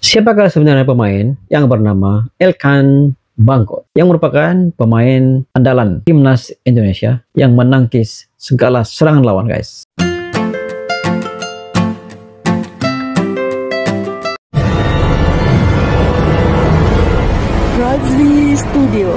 Siapakah sebenarnya pemain yang bernama Elkan Bagot yang merupakan pemain andalan timnas Indonesia yang menangkis segala serangan lawan, guys? Razli Studio.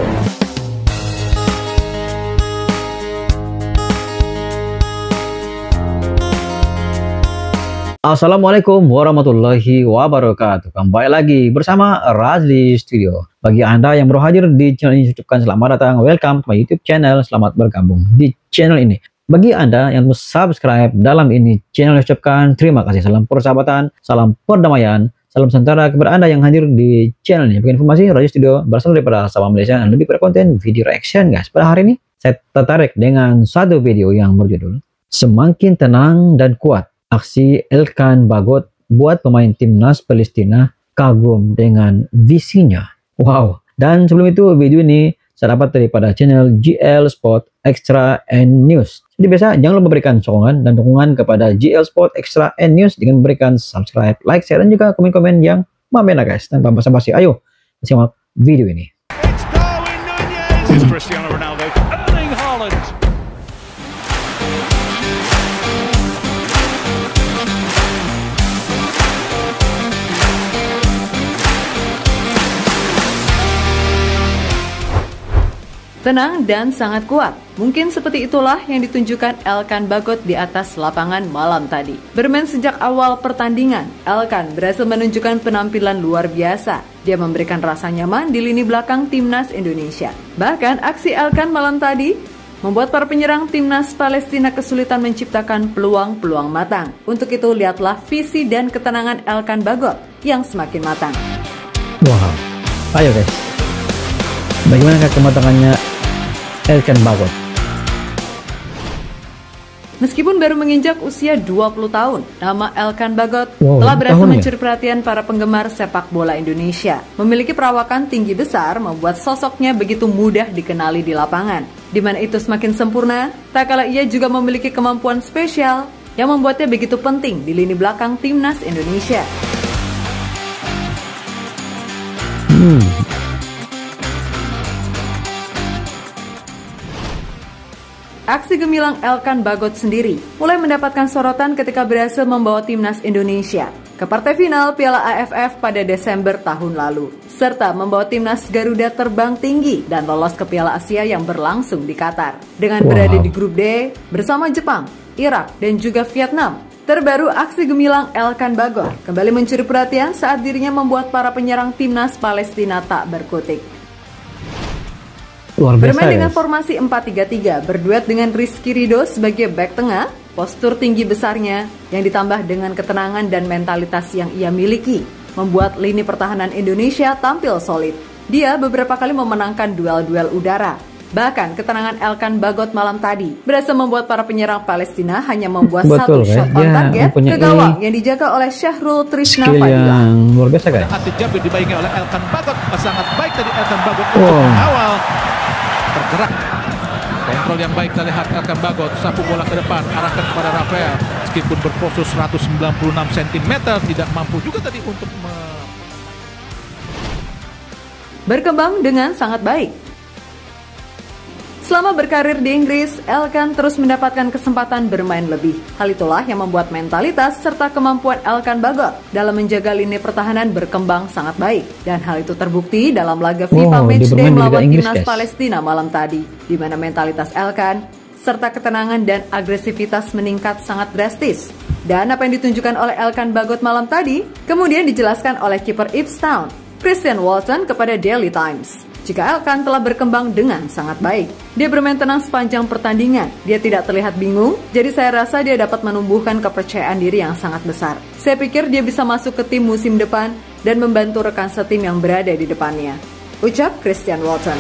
Assalamualaikum warahmatullahi wabarakatuh. Kembali lagi bersama Razli Studio. Bagi Anda yang baru hadir di channel ini, ucapkan selamat datang, welcome to my YouTube channel. Selamat bergabung di channel ini. Bagi Anda yang subscribe dalam ini channel, ucapkan terima kasih. Salam persahabatan, salam perdamaian, salam sejahtera kepada Anda yang hadir di channel ini. Bagi informasi, Razli Studio berasal daripada Sabah, Malaysia, dan lebih pada konten video reaction, guys. Pada hari ini saya tertarik dengan satu video yang berjudul Semakin Tenang dan Kuat. Aksi Elkan Bagot buat pemain timnas Palestina kagum dengan visinya. Wow. Dan sebelum itu, video ini saya dapat daripada channel GL Sport Extra and News. Jadi biasa, jangan lupa berikan sokongan dan dukungan kepada GL Sport Extra and News dengan memberikan subscribe, like, share, dan juga komen-komen yang mamena, guys. Tanpa basa-basi, ayo simak video ini. Cristiano Ronaldo, Erling Haaland. Tenang dan sangat kuat. Mungkin seperti itulah yang ditunjukkan Elkan Bagot di atas lapangan malam tadi. Bermain sejak awal pertandingan, Elkan berhasil menunjukkan penampilan luar biasa. Dia memberikan rasa nyaman di lini belakang timnas Indonesia. Bahkan aksi Elkan malam tadi membuat para penyerang timnas Palestina kesulitan menciptakan peluang-peluang matang. Untuk itu, lihatlah visi dan ketenangan Elkan Bagot yang semakin matang. Wow. Ayo, guys. Bagaimana kematangannya Elkan Bagot? Meskipun baru menginjak usia 20 tahun, nama Elkan Bagot telah berhasil mencuri perhatian para penggemar sepak bola Indonesia. Memiliki perawakan tinggi besar membuat sosoknya begitu mudah dikenali di lapangan. Di mana itu semakin sempurna, tak kalah ia juga memiliki kemampuan spesial yang membuatnya begitu penting di lini belakang timnas Indonesia. Aksi gemilang Elkan Bagot sendiri mulai mendapatkan sorotan ketika berhasil membawa timnas Indonesia ke partai final Piala AFF pada Desember tahun lalu, serta membawa timnas Garuda terbang tinggi dan lolos ke Piala Asia yang berlangsung di Qatar. Dengan berada di grup D bersama Jepang, Irak, dan juga Vietnam. Terbaru, aksi gemilang Elkan Bagot kembali mencuri perhatian saat dirinya membuat para penyerang timnas Palestina tak berkutik. Bermain dengan formasi 4-3-3, berduet dengan Rizky Ridho sebagai bek tengah, postur tinggi besarnya yang ditambah dengan ketenangan dan mentalitas yang ia miliki, membuat lini pertahanan Indonesia tampil solid. Dia beberapa kali memenangkan duel-duel udara. Bahkan ketenangan Elkan Bagot malam tadi berhasil membuat para penyerang Palestina hanya membuat satu shot on target ke gawang yang dijaga oleh Syahrul Trisna Fadila. Luar biasa, guys. Atik Jabir dibayangi oleh Elkan Bagot, sangat baik dari Elkan Bagot untuk mengawal. Tergerak, kontrol yang baik dari Elkan Bagot, sapu bola ke depan, arahkan kepada Rafael. Meskipun berpose 196 cm, tidak mampu juga tadi untuk berkembang dengan sangat baik. Selama berkarir di Inggris, Elkan terus mendapatkan kesempatan bermain lebih. Hal itulah yang membuat mentalitas serta kemampuan Elkan Bagot dalam menjaga lini pertahanan berkembang sangat baik. Dan hal itu terbukti dalam laga FIFA Matchday melawan timnas Palestina malam tadi, di mana mentalitas Elkan serta ketenangan dan agresivitas meningkat sangat drastis. Dan apa yang ditunjukkan oleh Elkan Bagot malam tadi kemudian dijelaskan oleh kiper Ipswich Town, Christian Walton, kepada Daily Times. Jika Elkan telah berkembang dengan sangat baik. Dia bermain tenang sepanjang pertandingan. Dia tidak terlihat bingung, jadi saya rasa dia dapat menumbuhkan kepercayaan diri yang sangat besar. Saya pikir dia bisa masuk ke tim musim depan dan membantu rekan setim yang berada di depannya. Ucap Christian Walton.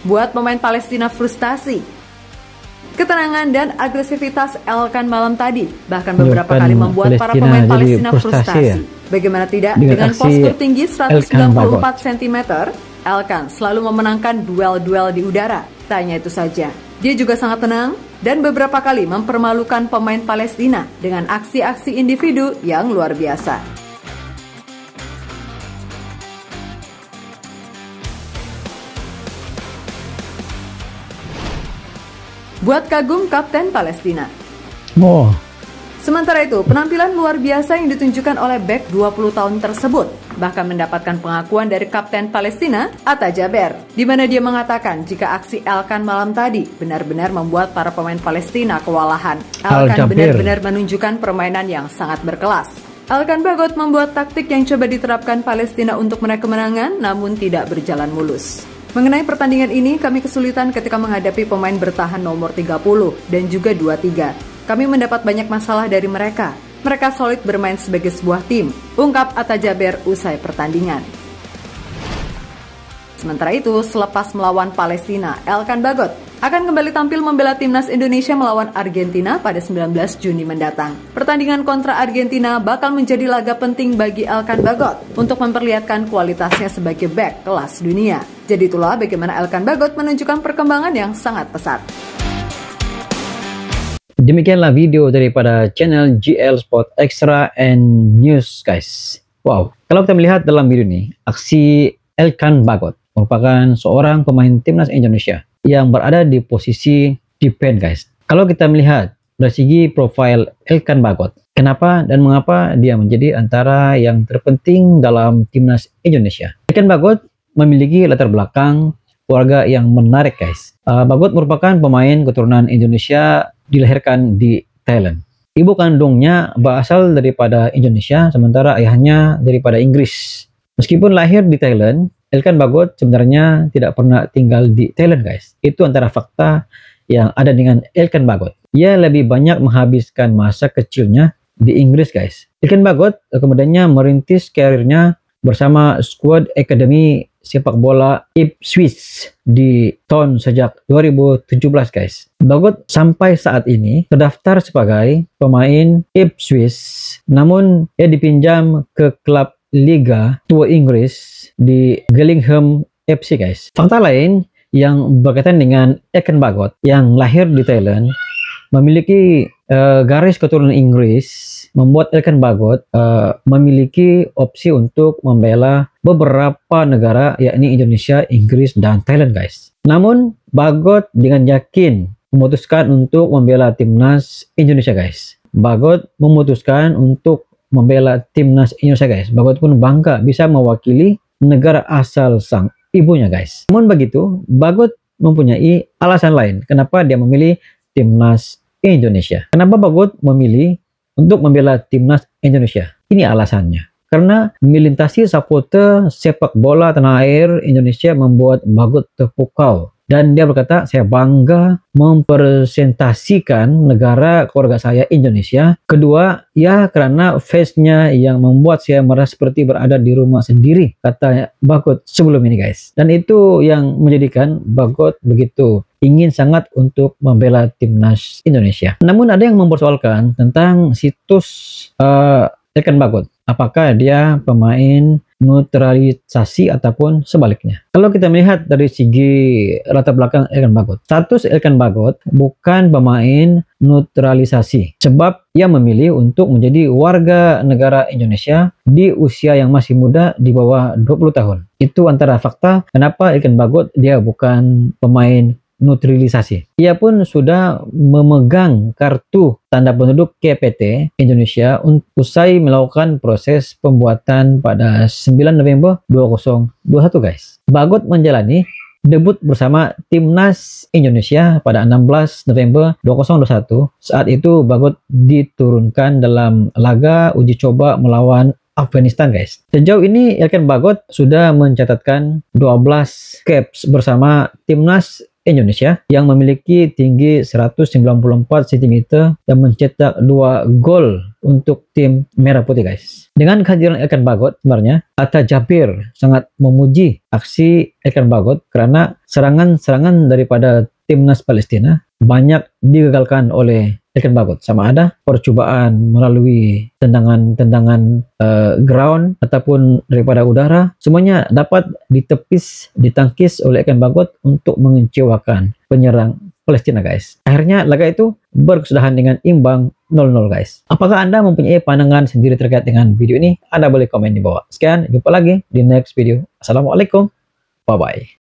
Buat pemain Palestina frustasi, ketenangan dan agresivitas Elkan malam tadi bahkan beberapa kali membuat para pemain Palestina frustasi. Bagaimana tidak, dengan postur tinggi 194 cm, Elkan selalu memenangkan duel-duel di udara. Tak hanya itu saja, dia juga sangat tenang dan beberapa kali mempermalukan pemain Palestina dengan aksi-aksi individu yang luar biasa. Buat kagum Kapten Palestina. Sementara itu, penampilan luar biasa yang ditunjukkan oleh bek 20 tahun tersebut bahkan mendapatkan pengakuan dari Kapten Palestina, Atta Jaber, di mana dia mengatakan jika aksi Elkan malam tadi benar-benar membuat para pemain Palestina kewalahan. Elkan benar-benar menunjukkan permainan yang sangat berkelas. Elkan Bagot membuat taktik yang coba diterapkan Palestina untuk meraih kemenangan namun tidak berjalan mulus. Mengenai pertandingan ini, kami kesulitan ketika menghadapi pemain bertahan nomor 30 dan juga 23. Kami mendapat banyak masalah dari mereka. Mereka solid bermain sebagai sebuah tim, ungkap Atta Jaber usai pertandingan. Sementara itu, selepas melawan Palestina, Elkan Bagot akan kembali tampil membela timnas Indonesia melawan Argentina pada 19 Juni mendatang. Pertandingan kontra Argentina bakal menjadi laga penting bagi Elkan Bagot untuk memperlihatkan kualitasnya sebagai bek kelas dunia. Jadi itulah bagaimana Elkan Bagot menunjukkan perkembangan yang sangat pesat. Demikianlah video daripada channel GL Sport Extra and News, guys. Wow, kalau kita melihat dalam video ini, aksi Elkan Bagot merupakan seorang pemain timnas Indonesia yang berada di posisi defense, guys. Kalau kita melihat dari segi profil Elkan Bagot, kenapa dan mengapa dia menjadi antara yang terpenting dalam timnas Indonesia? Elkan Bagot memiliki latar belakang keluarga yang menarik, guys. Bagot merupakan pemain keturunan Indonesia, dilahirkan di Thailand. Ibu kandungnya berasal daripada Indonesia, sementara ayahnya daripada Inggris. Meskipun lahir di Thailand, Elkan Bagot sebenarnya tidak pernah tinggal di Thailand, guys. Itu antara fakta yang ada dengan Elkan Bagot. Ia lebih banyak menghabiskan masa kecilnya di Inggris, guys. Elkan Bagot kemudiannya merintis karirnya bersama skuad Akademi Sepak Bola Ipswich di tahun sejak 2017, guys. Bagot sampai saat ini terdaftar sebagai pemain Ipswich, namun ia dipinjam ke klub Liga 2 Inggris di Gillingham FC, guys. Fakta lain yang berkaitan dengan Elkan Bagot yang lahir di Thailand, memiliki garis keturunan Inggris, membuat Elkan Bagot memiliki opsi untuk membela beberapa negara, yakni Indonesia, Inggris, dan Thailand, guys. Namun Bagot dengan yakin memutuskan untuk membela timnas Indonesia, guys. Bagot memutuskan untuk membela timnas Indonesia, guys. Bagot pun bangga bisa mewakili negara asal sang ibunya, guys. Namun begitu, Bagot mempunyai alasan lain kenapa dia memilih timnas Indonesia. Kenapa Bagot memilih untuk membela timnas Indonesia? Ini alasannya. Karena melintasi supporter sepak bola tanah air Indonesia membuat Bagot terpukau. Dan dia berkata, saya bangga mempresentasikan negara keluarga saya Indonesia. Kedua, ya karena face-nya yang membuat saya merasa seperti berada di rumah sendiri, kata Bagot sebelum ini, guys. Dan itu yang menjadikan Bagot begitu ingin sangat untuk membela timnas Indonesia. Namun ada yang mempersoalkan tentang situs Elkan Bagot. Apakah dia pemain neutralisasi ataupun sebaliknya? Kalau kita melihat dari segi latar belakang Elkan Bagot, status Elkan Bagot bukan pemain neutralisasi, sebab ia memilih untuk menjadi warga negara Indonesia di usia yang masih muda, di bawah 20 tahun. Itu antara fakta kenapa Elkan Bagot dia bukan pemain neutralisasi. Ia pun sudah memegang kartu tanda penduduk KPT Indonesia usai melakukan proses pembuatan pada 9 November 2021, guys. Bagot menjalani debut bersama timnas Indonesia pada 16 November 2021. Saat itu Bagot diturunkan dalam laga uji coba melawan Afghanistan, guys. Sejauh ini Elkan Bagot sudah mencatatkan 12 caps bersama timnas Indonesia yang memiliki tinggi 194 cm dan mencetak 2 gol untuk tim Merah Putih, guys. Dengan kehadiran Elkan Bagot, sebenarnya Atta Jaber sangat memuji aksi Elkan Bagot karena serangan-serangan daripada timnas Palestina banyak digagalkan oleh Elkan Bagot, sama ada percobaan melalui tendangan ground ataupun daripada udara, semuanya dapat ditangkis oleh Elkan Bagot untuk mengecewakan penyerang Palestina, guys. Akhirnya laga itu berkesudahan dengan imbang 0-0, guys. Apakah Anda mempunyai pandangan sendiri terkait dengan video ini? Anda boleh komen di bawah. Sekian, jumpa lagi di next video. Assalamualaikum, bye-bye.